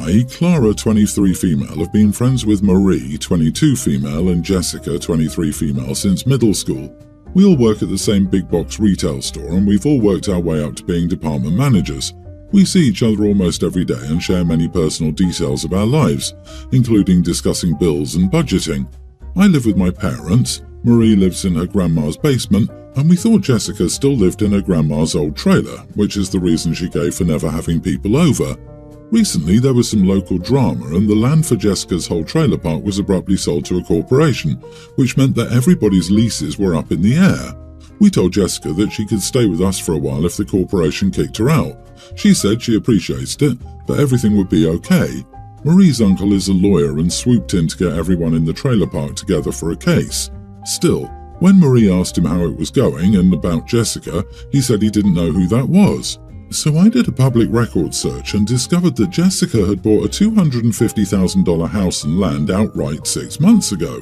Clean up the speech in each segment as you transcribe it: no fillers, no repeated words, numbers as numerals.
I, Clara, 23 female, have been friends with Marie, 22 female, and Jessica, 23 female, since middle school. We all work at the same big box retail store and we've all worked our way up to being department managers. We see each other almost every day and share many personal details of our lives, including discussing bills and budgeting. I live with my parents, Marie lives in her grandma's basement, and we thought Jessica still lived in her grandma's old trailer, which is the reason she gave for never having people over. Recently, there was some local drama and the land for Jessica's whole trailer park was abruptly sold to a corporation, which meant that everybody's leases were up in the air. We told Jessica that she could stay with us for a while if the corporation kicked her out. She said she appreciated it, but everything would be okay. Marie's uncle is a lawyer and swooped in to get everyone in the trailer park together for a case. Still, when Marie asked him how it was going and about Jessica, he said he didn't know who that was. So I did a public records search and discovered that Jessica had bought a $250,000 house and land outright 6 months ago.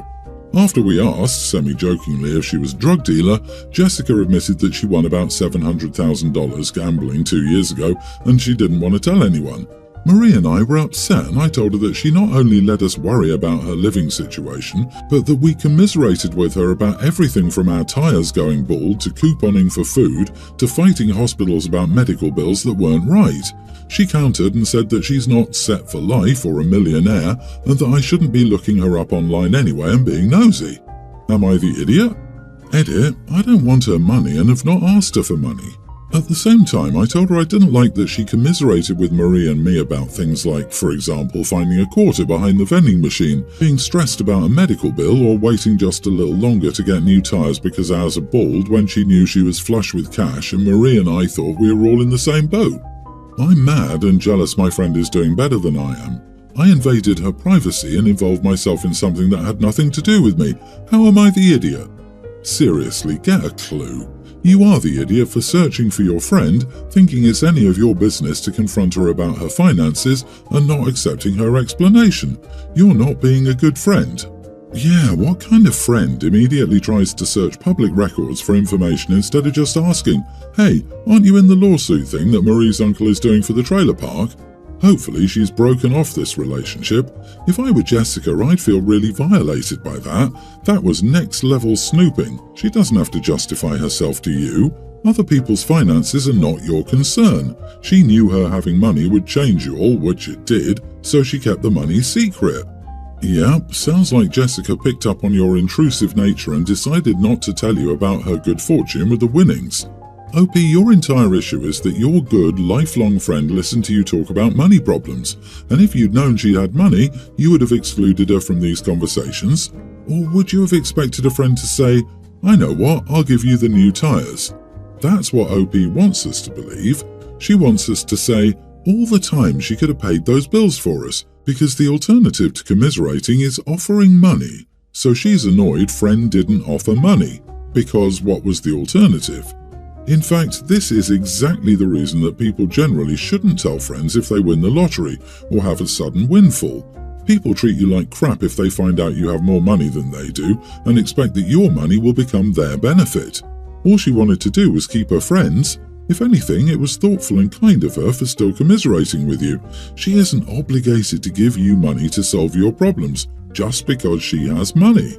After we asked, semi-jokingly, if she was a drug dealer, Jessica admitted that she won about $700,000 gambling 2 years ago and she didn't want to tell anyone. Marie and I were upset and I told her that she not only let us worry about her living situation, but that we commiserated with her about everything from our tyres going bald to couponing for food to fighting hospitals about medical bills that weren't right. She countered and said that she's not set for life or a millionaire and that I shouldn't be looking her up online anyway and being nosy. Am I the idiot? Edit, I don't want her money and have not asked her for money. At the same time, I told her I didn't like that she commiserated with Marie and me about things like, for example, finding a quarter behind the vending machine, being stressed about a medical bill, or waiting just a little longer to get new tyres because ours are bald when she knew she was flush with cash and Marie and I thought we were all in the same boat. I'm mad and jealous my friend is doing better than I am. I invaded her privacy and involved myself in something that had nothing to do with me. How am I the idiot? Seriously, get a clue. You are the idiot for searching for your friend, thinking it's any of your business to confront her about her finances and not accepting her explanation. You're not being a good friend. Yeah, what kind of friend immediately tries to search public records for information instead of just asking, "Hey, aren't you in the lawsuit thing that Marie's uncle is doing for the trailer park?" Hopefully she's broken off this relationship. If I were Jessica, I'd feel really violated by that. That was next level snooping. She doesn't have to justify herself to you. Other people's finances are not your concern. She knew her having money would change you all, which it did, so she kept the money secret. Yep, sounds like Jessica picked up on your intrusive nature and decided not to tell you about her good fortune with the winnings. OP, your entire issue is that your good, lifelong friend listened to you talk about money problems, and if you'd known she had money, you would have excluded her from these conversations. Or would you have expected a friend to say, "I know what, I'll give you the new tyres"? That's what OP wants us to believe. She wants us to say, all the time she could have paid those bills for us, because the alternative to commiserating is offering money. So she's annoyed friend didn't offer money, because what was the alternative? In fact, this is exactly the reason that people generally shouldn't tell friends if they win the lottery or have a sudden windfall. People treat you like crap if they find out you have more money than they do and expect that your money will become their benefit. All she wanted to do was keep her friends. If anything, it was thoughtful and kind of her for still commiserating with you. She isn't obligated to give you money to solve your problems just because she has money.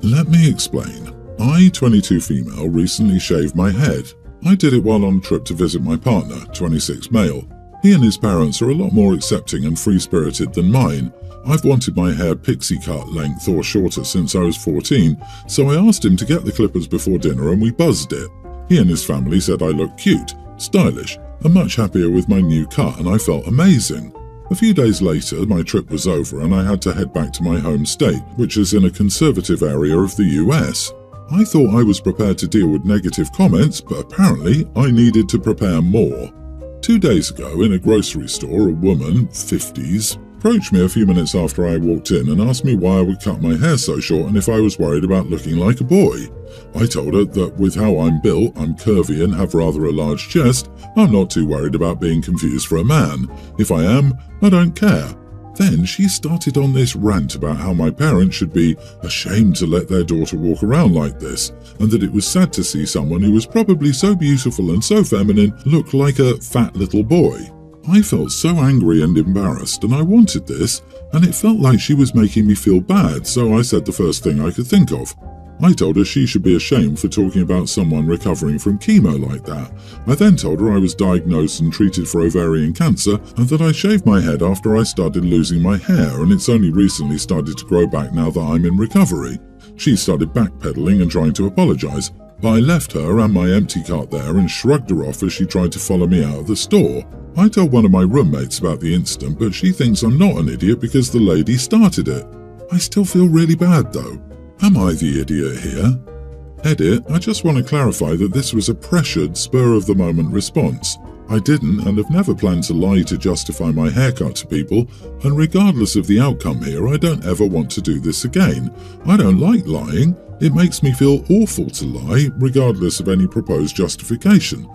Let me explain. I, 22 female, recently shaved my head. I did it while on a trip to visit my partner, 26 male. He and his parents are a lot more accepting and free-spirited than mine. I've wanted my hair pixie cut length or shorter since I was 14, so I asked him to get the clippers before dinner and we buzzed it. He and his family said I looked cute, stylish, and much happier with my new cut, and I felt amazing. A few days later, my trip was over and I had to head back to my home state, which is in a conservative area of the US. I thought I was prepared to deal with negative comments, but apparently I needed to prepare more. 2 days ago, in a grocery store, a woman, 50s, approached me a few minutes after I walked in and asked me why I would cut my hair so short and if I was worried about looking like a boy. I told her that with how I'm built, I'm curvy and have rather a large chest, I'm not too worried about being confused for a man. If I am, I don't care. Then she started on this rant about how my parents should be ashamed to let their daughter walk around like this, and that it was sad to see someone who was probably so beautiful and so feminine look like a fat little boy. I felt so angry and embarrassed, and I wanted this, and it felt like she was making me feel bad, so I said the first thing I could think of. I told her she should be ashamed for talking about someone recovering from chemo like that. I then told her I was diagnosed and treated for ovarian cancer, and that I shaved my head after I started losing my hair, and it's only recently started to grow back now that I'm in recovery. She started backpedaling and trying to apologize, but I left her and my empty cart there and shrugged her off as she tried to follow me out of the store. I told one of my roommates about the incident, but she thinks I'm not an idiot because the lady started it. I still feel really bad though. Am I the idiot here? Edit, I just want to clarify that this was a pressured, spur-of-the-moment response. I didn't and have never planned to lie to justify my haircut to people, and regardless of the outcome here, I don't ever want to do this again. I don't like lying. It makes me feel awful to lie, regardless of any proposed justification.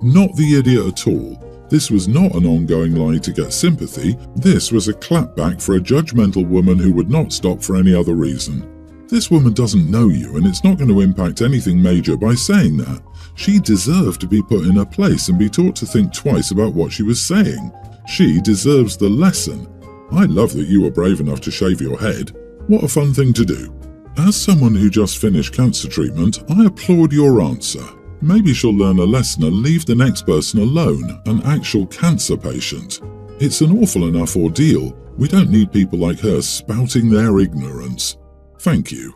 Not the idiot at all. This was not an ongoing lie to get sympathy. This was a clapback for a judgmental woman who would not stop for any other reason. This woman doesn't know you, and it's not going to impact anything major by saying that. She deserved to be put in her place and be taught to think twice about what she was saying. She deserves the lesson. I love that you were brave enough to shave your head. What a fun thing to do. As someone who just finished cancer treatment, I applaud your answer. Maybe she'll learn a lesson and leave the next person alone, an actual cancer patient. It's an awful enough ordeal. We don't need people like her spouting their ignorance. Thank you.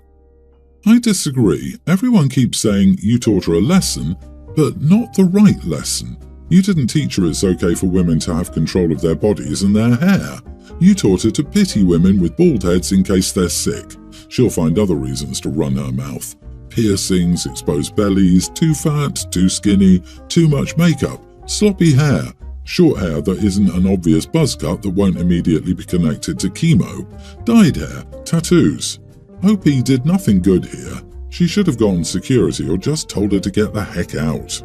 I disagree. Everyone keeps saying you taught her a lesson, but not the right lesson. You didn't teach her it's okay for women to have control of their bodies and their hair. You taught her to pity women with bald heads in case they're sick. She'll find other reasons to run her mouth. Piercings, exposed bellies, too fat, too skinny, too much makeup, sloppy hair, short hair that isn't an obvious buzz cut that won't immediately be connected to chemo, dyed hair, tattoos. OP did nothing good here. She should have gone security or just told her to get the heck out.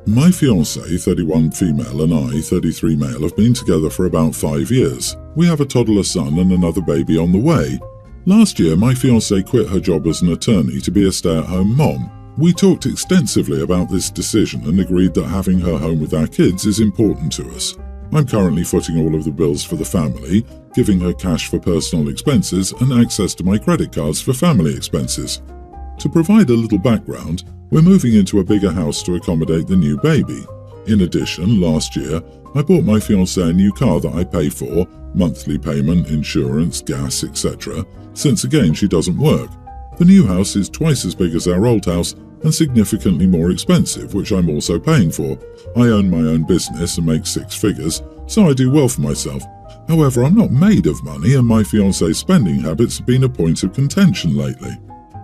My fiancée, 31 female, and I, 33 male, have been together for about 5 years. We have a toddler son and another baby on the way. Last year, my fiancée quit her job as an attorney to be a stay-at-home mom. We talked extensively about this decision and agreed that having her home with our kids is important to us. I'm currently footing all of the bills for the family, giving her cash for personal expenses and access to my credit cards for family expenses. To provide a little background, we're moving into a bigger house to accommodate the new baby. In addition, last year, I bought my fiancée a new car that I pay for, monthly payment, insurance, gas, etc., since again she doesn't work. The new house is twice as big as our old house and significantly more expensive, which I'm also paying for. I own my own business and make 6 figures, so I do well for myself. However, I'm not made of money, and my fiancée's spending habits have been a point of contention lately.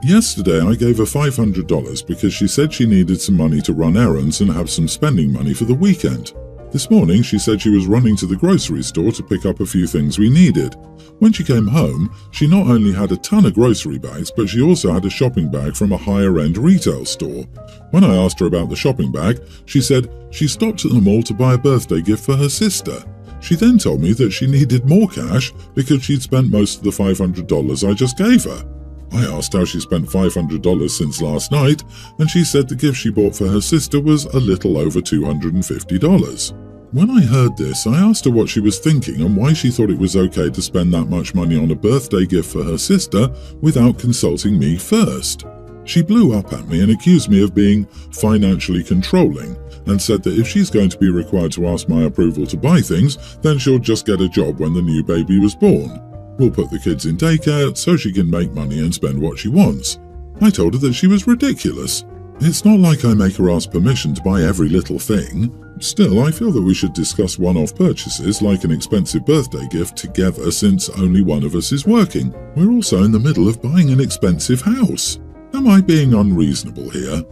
Yesterday I gave her $500 because she said she needed some money to run errands and have some spending money for the weekend. This morning she said she was running to the grocery store to pick up a few things we needed. When she came home, she not only had a ton of grocery bags, but she also had a shopping bag from a higher-end retail store. When I asked her about the shopping bag, she said she stopped at the mall to buy a birthday gift for her sister. She then told me that she needed more cash because she'd spent most of the $500 I just gave her. I asked how she spent $500 since last night, and she said the gift she bought for her sister was a little over $250. When I heard this, I asked her what she was thinking and why she thought it was okay to spend that much money on a birthday gift for her sister without consulting me first. She blew up at me and accused me of being financially controlling, and said that if she's going to be required to ask my approval to buy things, then she'll just get a job when the new baby was born. We'll put the kids in daycare so she can make money and spend what she wants. I told her that she was ridiculous. It's not like I make her ask permission to buy every little thing. Still, I feel that we should discuss one-off purchases like an expensive birthday gift together since only one of us is working. We're also in the middle of buying an expensive house. Am I being unreasonable here?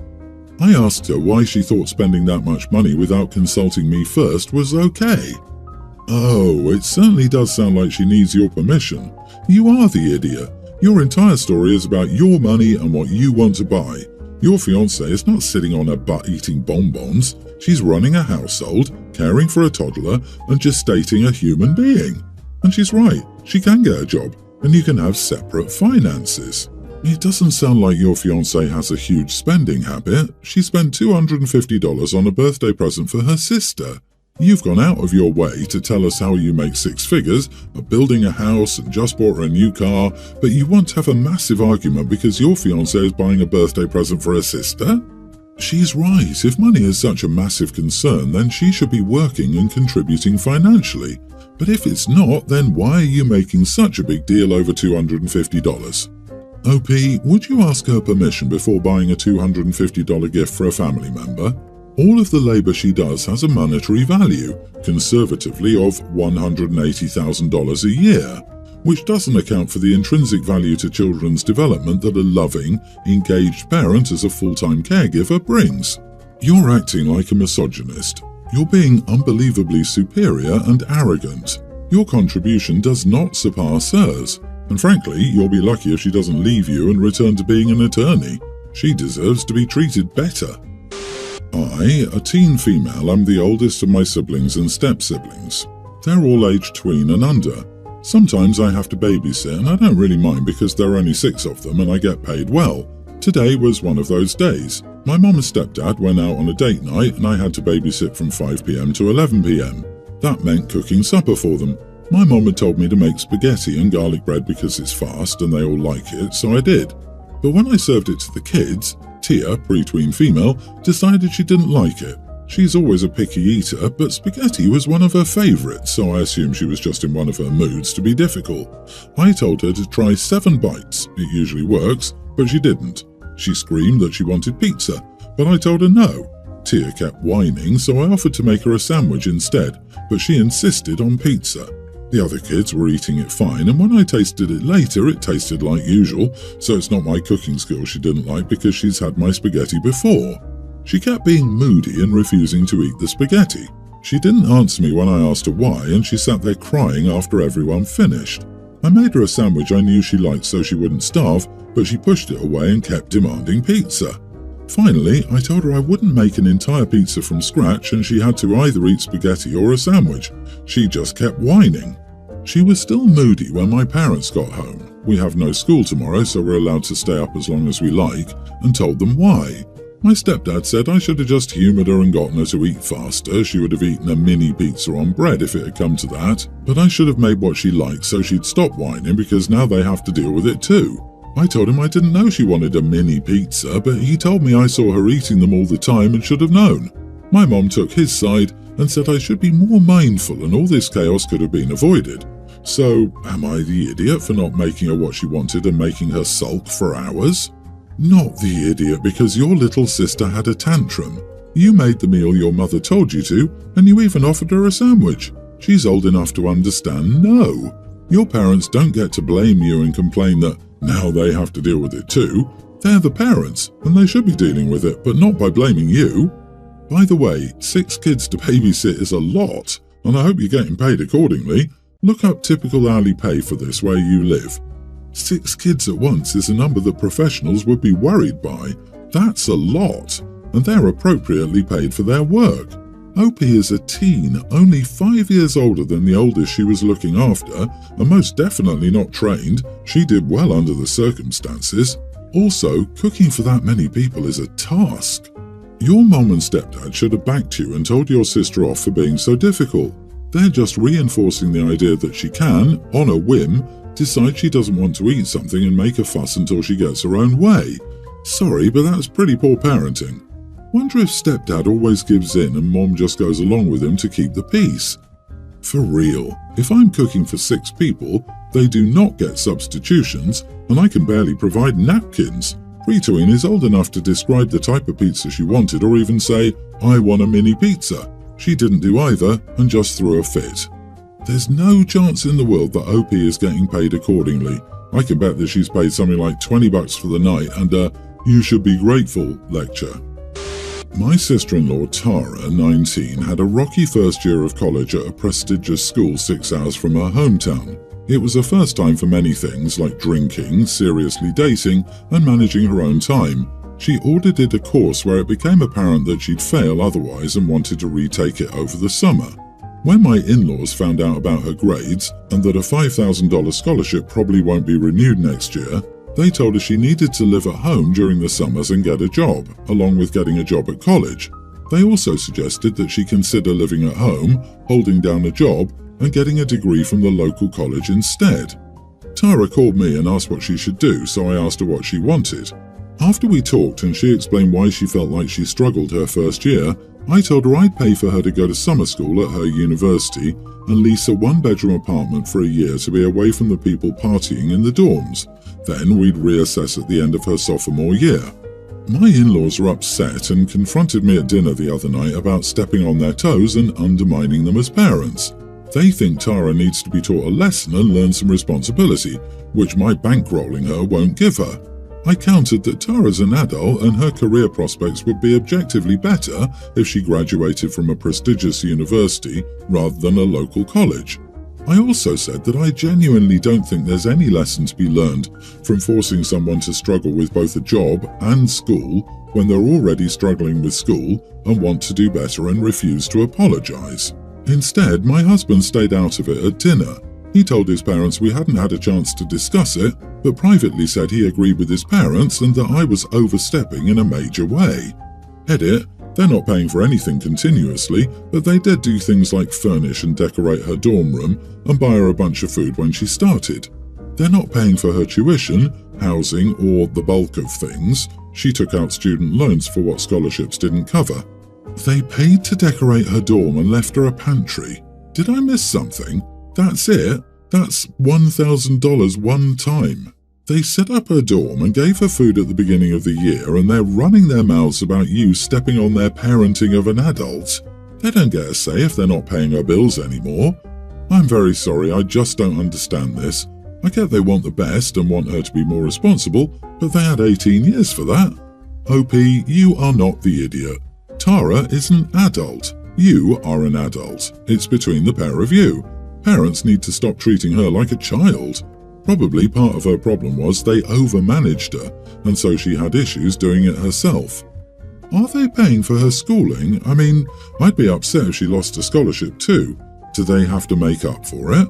I asked her why she thought spending that much money without consulting me first was okay. Oh, it certainly does sound like she needs your permission. You are the idiot. Your entire story is about your money and what you want to buy. Your fiancée is not sitting on her butt eating bonbons. She's running a household, caring for a toddler, and gestating a human being. And she's right, she can get a job, and you can have separate finances. It doesn't sound like your fiancée has a huge spending habit. She spent $250 on a birthday present for her sister. You've gone out of your way to tell us how you make six figures, are building a house and just bought her a new car, but you want to have a massive argument because your fiancé is buying a birthday present for her sister? She's right. If money is such a massive concern, then she should be working and contributing financially. But if it's not, then why are you making such a big deal over $250? OP, would you ask her permission before buying a $250 gift for a family member? All of the labor she does has a monetary value, conservatively of $180,000 a year, which doesn't account for the intrinsic value to children's development that a loving, engaged parent as a full-time caregiver brings. You're acting like a misogynist. You're being unbelievably superior and arrogant. Your contribution does not surpass hers, and frankly, you'll be lucky if she doesn't leave you and return to being an attorney. She deserves to be treated better. I, a teen female, am the oldest of my siblings and step-siblings. They're all aged tween and under. Sometimes I have to babysit, and I don't really mind because there are only 6 of them and I get paid well. Today was one of those days. My mom and stepdad went out on a date night and I had to babysit from 5 p.m. to 11 p.m. That meant cooking supper for them. My mom had told me to make spaghetti and garlic bread because it's fast and they all like it, so I did. But when I served it to the kids, Tia, pre-tween female, decided she didn't like it. She's always a picky eater, but spaghetti was one of her favourites, so I assumed she was just in one of her moods to be difficult. I told her to try 7 bites. It usually works, but she didn't. She screamed that she wanted pizza, but I told her no. Tia kept whining, so I offered to make her a sandwich instead, but she insisted on pizza. The other kids were eating it fine, and when I tasted it later, it tasted like usual, so it's not my cooking skills she didn't like because she's had my spaghetti before. She kept being moody and refusing to eat the spaghetti. She didn't answer me when I asked her why, and she sat there crying after everyone finished. I made her a sandwich I knew she liked so she wouldn't starve, but she pushed it away and kept demanding pizza. Finally, I told her I wouldn't make an entire pizza from scratch and she had to either eat spaghetti or a sandwich. She just kept whining. She was still moody when my parents got home. We have no school tomorrow, so we're allowed to stay up as long as we like, and told them why. My stepdad said I should have just humoured her and gotten her to eat faster. She would have eaten a mini pizza on bread if it had come to that, but I should have made what she liked so she'd stop whining because now they have to deal with it too. I told him I didn't know she wanted a mini pizza, but he told me I saw her eating them all the time and should have known. My mom took his side and said I should be more mindful and all this chaos could have been avoided. So, am I the idiot for not making her what she wanted and making her sulk for hours? Not the idiot because your little sister had a tantrum. You made the meal your mother told you to, and you even offered her a sandwich. She's old enough to understand no. Your parents don't get to blame you and complain that now they have to deal with it too. They're the parents, and they should be dealing with it, but not by blaming you. By the way, 6 kids to babysit is a lot, and I hope you're getting paid accordingly. Look up typical hourly pay for this where you live. 6 kids at once is a number that professionals would be worried by. That's a lot, and they're appropriately paid for their work. Opie is a teen, only 5 years older than the oldest she was looking after, and most definitely not trained. She did well under the circumstances. Also, cooking for that many people is a task. Your mom and stepdad should have backed you and told your sister off for being so difficult. They're just reinforcing the idea that she can, on a whim, decide she doesn't want to eat something and make a fuss until she gets her own way. Sorry, but that's pretty poor parenting. Wonder if stepdad always gives in and mom just goes along with him to keep the peace. For real, if I'm cooking for 6 people, they do not get substitutions, and I can barely provide napkins. Pre-tween is old enough to describe the type of pizza she wanted or even say, I want a mini pizza. She didn't do either and just threw a fit. There's no chance in the world that OP is getting paid accordingly. I can bet that she's paid something like $20 for the night and a you should be grateful lecture. My sister-in-law Tara, 19, had a rocky first year of college at a prestigious school 6 hours from her hometown. It was her first time for many things like drinking, seriously dating, and managing her own time. She audited a course where it became apparent that she'd fail otherwise and wanted to retake it over the summer. When my in-laws found out about her grades and that a $5,000 scholarship probably won't be renewed next year, they told her she needed to live at home during the summers and get a job, along with getting a job at college. They also suggested that she consider living at home, holding down a job, and getting a degree from the local college instead. Tara called me and asked what she should do, so I asked her what she wanted. After we talked and she explained why she felt like she struggled her first year, I told her I'd pay for her to go to summer school at her university and lease a one-bedroom apartment for a year to be away from the people partying in the dorms. Then we'd reassess at the end of her sophomore year. My in-laws are upset and confronted me at dinner the other night about stepping on their toes and undermining them as parents. They think Tara needs to be taught a lesson and learn some responsibility, which my bankrolling her won't give her. I countered that Tara's an adult and her career prospects would be objectively better if she graduated from a prestigious university rather than a local college. I also said that I genuinely don't think there's any lesson to be learned from forcing someone to struggle with both a job and school when they're already struggling with school and want to do better and refuse to apologize. Instead, my husband stayed out of it at dinner. He told his parents we hadn't had a chance to discuss it, but privately said he agreed with his parents and that I was overstepping in a major way. Edit, they're not paying for anything continuously, but they did do things like furnish and decorate her dorm room and buy her a bunch of food when she started. They're not paying for her tuition, housing, or the bulk of things. She took out student loans for what scholarships didn't cover. They paid to decorate her dorm and left her a pantry. Did I miss something? That's it. That's $1,000 one time. They set up her dorm and gave her food at the beginning of the year, and they're running their mouths about you stepping on their parenting of an adult. They don't get a say if they're not paying her bills anymore. I'm very sorry, I just don't understand this. I get they want the best and want her to be more responsible, but they had 18 years for that. OP, you are not the idiot. Tara is an adult. You are an adult. It's between the pair of you. Parents need to stop treating her like a child. Probably part of her problem was they overmanaged her, and so she had issues doing it herself. Are they paying for her schooling? I mean, I'd be upset if she lost a scholarship too. Do they have to make up for it?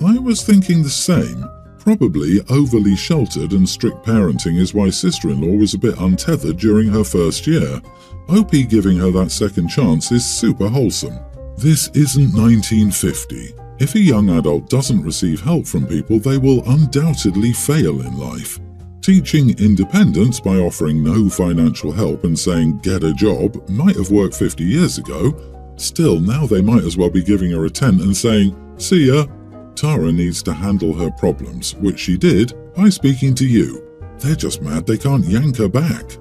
I was thinking the same. Probably overly sheltered and strict parenting is why sister-in-law was a bit untethered during her first year. OP giving her that second chance is super wholesome. This isn't 1950. If a young adult doesn't receive help from people, they will undoubtedly fail in life. Teaching independence by offering no financial help and saying get a job might have worked 50 years ago. Still, now they might as well be giving her a tent and saying, see ya. Tara needs to handle her problems, which she did by speaking to you. They're just mad they can't yank her back.